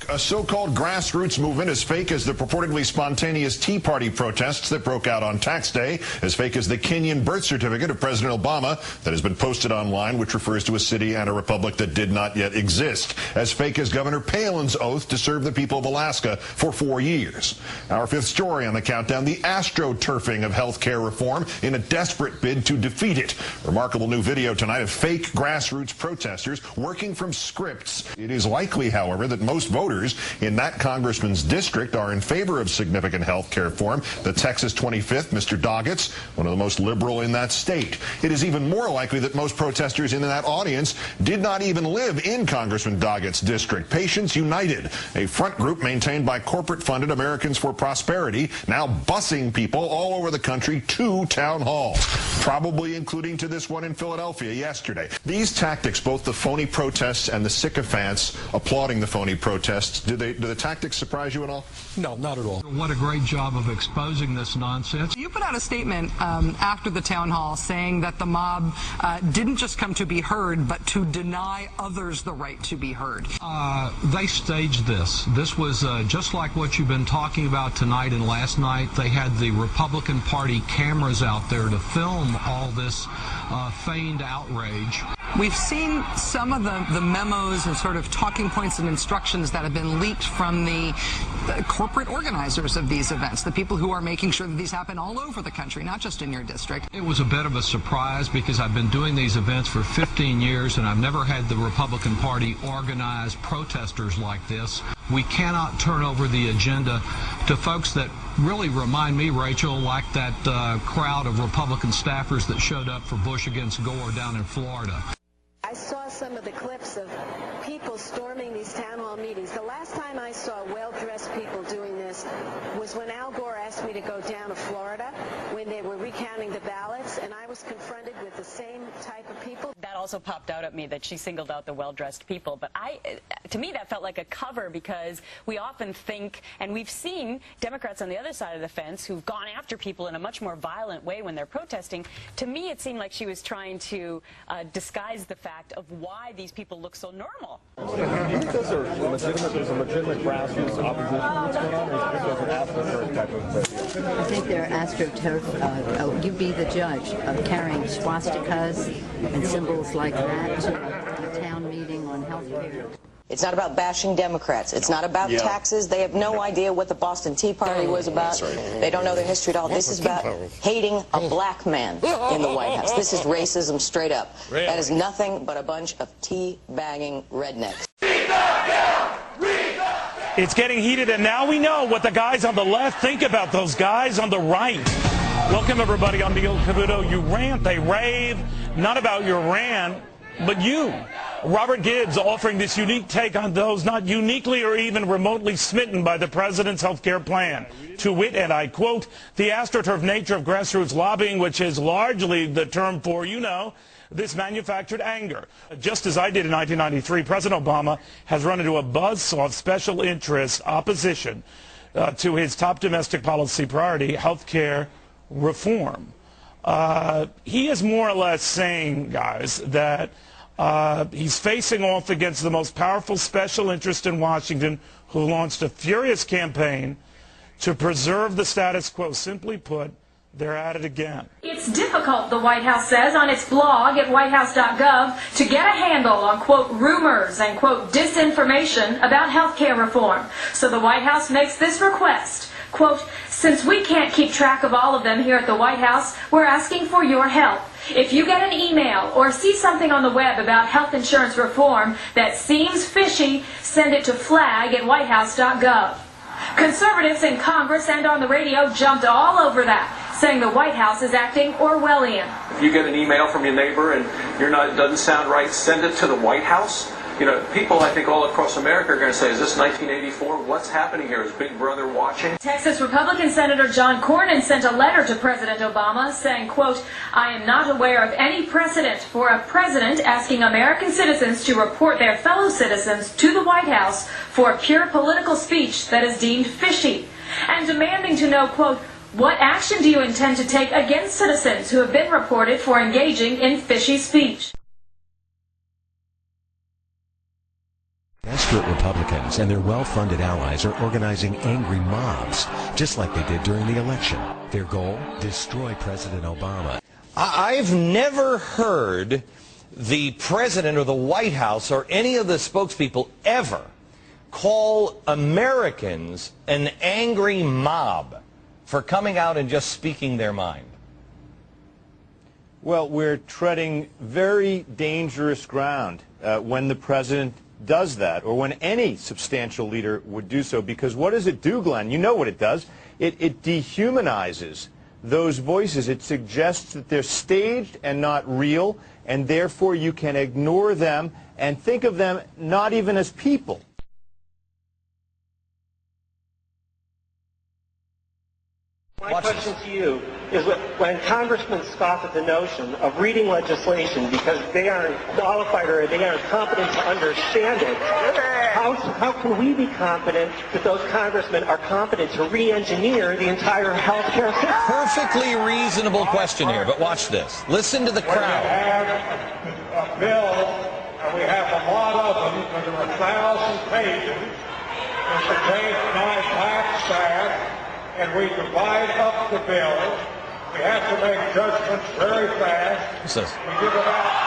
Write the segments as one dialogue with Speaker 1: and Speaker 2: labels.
Speaker 1: A so-called grassroots movement as fake as the purportedly spontaneous Tea Party protests that broke out on tax day, as fake as the Kenyan birth certificate of President Obama that has been posted online, which refers to a city and a republic that did not yet exist, as fake as Governor Palin's oath to serve the people of Alaska for 4 years. Our fifth story on the countdown, the astroturfing of health care reform in a desperate bid to defeat it. Remarkable new video tonight of fake grassroots protesters working from scripts. It is likely, however, that most voters in that congressman's district are in favor of significant health care reform. The Texas 25th, Mr. Doggett's, one of the most liberal in that state. It is even more likely that most protesters in that audience did not even live in Congressman Doggett's district. Patients United, a front group maintained by corporate-funded Americans for Prosperity, now busing people all over the country to town halls, probably including to this one in Philadelphia yesterday. These tactics, both the phony protests and the sycophants applauding the phony protests, do the tactics surprise you at all?
Speaker 2: No, not at all. What a great job of exposing this nonsense.
Speaker 3: You put out a statement after the town hall saying that the mob didn't just come to be heard, but to deny others the right to be heard.
Speaker 2: They staged this. This was just like what you've been talking about tonight and last night. They had the Republican Party cameras out there to film all this feigned outrage.
Speaker 3: We've seen some of the memos and sort of talking points and instructions that have been leaked from the corporate organizers of these events, the people who are making sure that these happen all over the country, not just in your district.
Speaker 2: It was a bit of a surprise because I've been doing these events for 15 years and I've never had the Republican Party organize protesters like this. We cannot turn over the agenda to folks that really remind me, Rachel, like that crowd of Republican staffers that showed up for Bush against Gore down in Florida.
Speaker 4: I saw some of the clips of people storming these town hall meetings. The last time I saw well-dressed people doing this was when Al Gore asked me to go down to Florida when they were recounting the ballots, and I was confronted with the same type of people.
Speaker 5: That also popped out at me, that she singled out the well-dressed people. But to me, that felt like a cover, because we often think, and we've seen Democrats on the other side of the fence who've gone after people in a much more violent way when they're protesting. To me, it seemed like she was trying to disguise the fact of why these people look so normal.
Speaker 6: Do you think there's a legitimate grassroots opposition that's going on, or is this an astroturf type of thing?
Speaker 7: I think they're astroturf. You be the judge of carrying swastikas and symbols like that to a town meeting on health care.
Speaker 8: It's not about bashing Democrats. It's not about taxes. They have no idea what the Boston Tea Party was about. They don't know their history at all. This is about hating a black man in the White House. This is racism straight up. That is nothing but a bunch of tea-bagging rednecks.
Speaker 9: It's getting heated, and now we know what the guys on the left think about those guys on the right. Welcome, everybody. I'm Neil Cavuto. You rant, they rave, not about your rant, but you. Robert Gibbs offering this unique take on those not uniquely or even remotely smitten by the president's health care plan. To wit, and I quote, the astroturf nature of grassroots lobbying, which is largely the term for, you know, this manufactured anger. Just as I did in 1993, President Obama has run into a buzzsaw of special interest opposition to his top domestic policy priority, health care reform. He is more or less saying, guys, that he's facing off against the most powerful special interest in Washington, who launched a furious campaign to preserve the status quo. Simply put, they're at it again.
Speaker 10: It's difficult, the White House says on its blog at whitehouse.gov, to get a handle on, quote, rumors and, quote, disinformation about health care reform. So the White House makes this request, quote, since we can't keep track of all of them here at the White House, we're asking for your help. If you get an email or see something on the web about health insurance reform that seems fishy, send it to flag@whitehouse.gov. Conservatives in Congress and on the radio jumped all over that, saying the White House is acting Orwellian.
Speaker 11: If you get an email from your neighbor and it doesn't sound right, send it to the White House. You know, people, I think, all across America are going to say, is this 1984? What's happening here? Is Big Brother watching?
Speaker 10: Texas Republican Senator John Cornyn sent a letter to President Obama saying, quote, I am not aware of any precedent for a president asking American citizens to report their fellow citizens to the White House for pure political speech that is deemed fishy, and demanding to know, quote, what action do you intend to take against citizens who have been reported for engaging in fishy speech?
Speaker 12: desperate Republicans and their well-funded allies are organizing angry mobs, just like they did during the election. Their goal? Destroy President Obama.
Speaker 13: I've never heard the president or the White House or any of the spokespeople ever call Americans an angry mob for coming out and just speaking their mind.
Speaker 6: Well, we're treading very dangerous ground when the president does that, or when any substantial leader would do so, because what does it do, Glenn? You know what it does. It dehumanizes those voices. It suggests that they're staged and not real, and therefore you can ignore them and think of them not even as people.
Speaker 14: My question to you is, when congressmen scoff at the notion of reading legislation because they aren't qualified or they aren't competent to understand it, how can we be confident that those congressmen are competent to re-engineer the entire health care system?
Speaker 13: Perfectly reasonable question here, but watch this. Listen to the crowd.
Speaker 15: We have a bill, and we have a lot of them, because there are 1,000 pages. It contains my tax staff. And we divide up the bill. We have to make judgments very fast.
Speaker 13: What's this?
Speaker 15: We give about...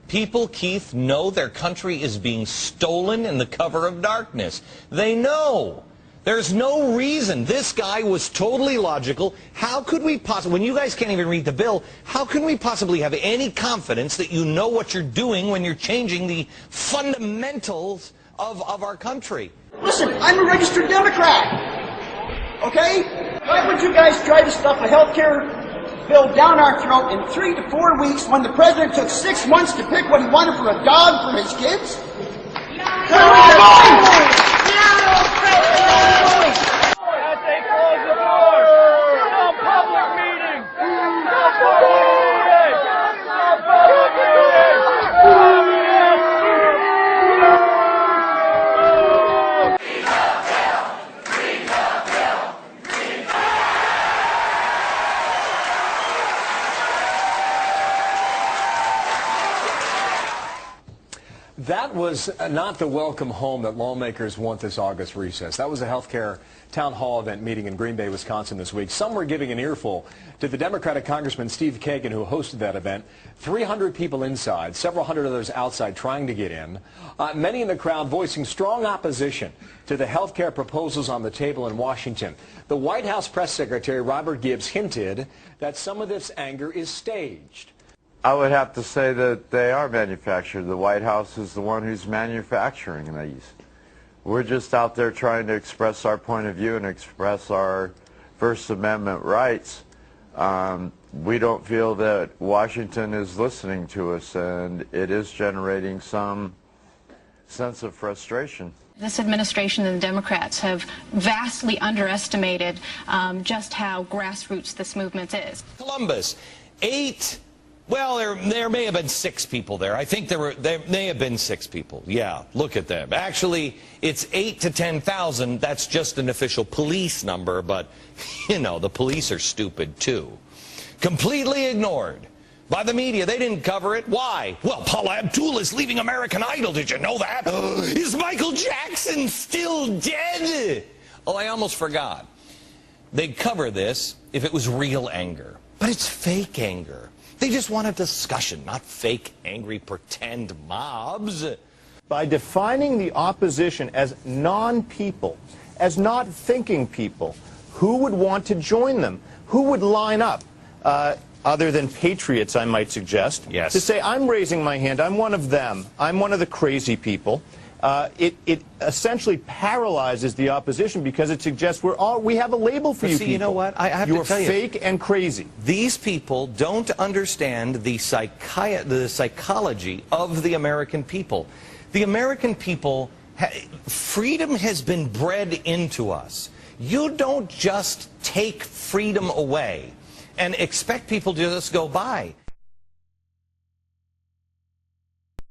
Speaker 13: People, Keith, know their country is being stolen in the cover of darkness. They know. There's no reason. This guy was totally logical. How could we possibly, when you guys can't even read the bill, how can we possibly have any confidence that you know what you're doing when you're changing the fundamentals of our country?
Speaker 16: Listen, I'm a registered Democrat, okay? Why would you guys try to stuff a health care bill down our throat in 3 to 4 weeks when the president took 6 months to pick what he wanted for a dog for his kids?
Speaker 15: As they close the doors, no public meeting! No public meeting! No public meeting!
Speaker 17: That was not the welcome home that lawmakers want this August recess. That was a healthcare town hall event meeting in Green Bay, Wisconsin this week. Some were giving an earful to the Democratic Congressman Steve Kagan, who hosted that event. 300 people inside, several hundred others outside trying to get in. Many in the crowd voicing strong opposition to the healthcare proposals on the table in Washington. The White House press secretary, Robert Gibbs, hinted that some of this anger is staged.
Speaker 18: I would have to say that they are manufactured. The White House is the one who's manufacturing these. We're just out there trying to express our point of view and express our First Amendment rights. We don't feel that Washington is listening to us, and it is generating some sense of frustration.
Speaker 19: This administration and the Democrats have vastly underestimated just how grassroots this movement is.
Speaker 13: Columbus, well, there may have been 6 people there. I think there may have been 6 people. Yeah, look at them. Actually, it's 8 to 10,000. That's just an official police number, but, you know, the police are stupid, too. Completely ignored by the media. They didn't cover it. Why? Well, Paula Abdul is leaving American Idol. Did you know that? Is Michael Jackson still dead? Oh, I almost forgot. They'd cover this if it was real anger. But it's fake anger. They just want a discussion, not fake, angry, pretend mobs.
Speaker 6: By defining the opposition as non-people, as not thinking people, who would want to join them? Who would line up, other than patriots, I might suggest,
Speaker 13: yes,
Speaker 6: to say, I'm raising my hand, I'm one of them, I'm one of the crazy people. It essentially paralyzes the opposition because it suggests we have a label for you people.
Speaker 13: You know what? I have to tell you.
Speaker 6: You're fake and crazy.
Speaker 13: These people don't understand the psychology of the American people. The American people, freedom has been bred into us. You don't just take freedom away and expect people to just go by.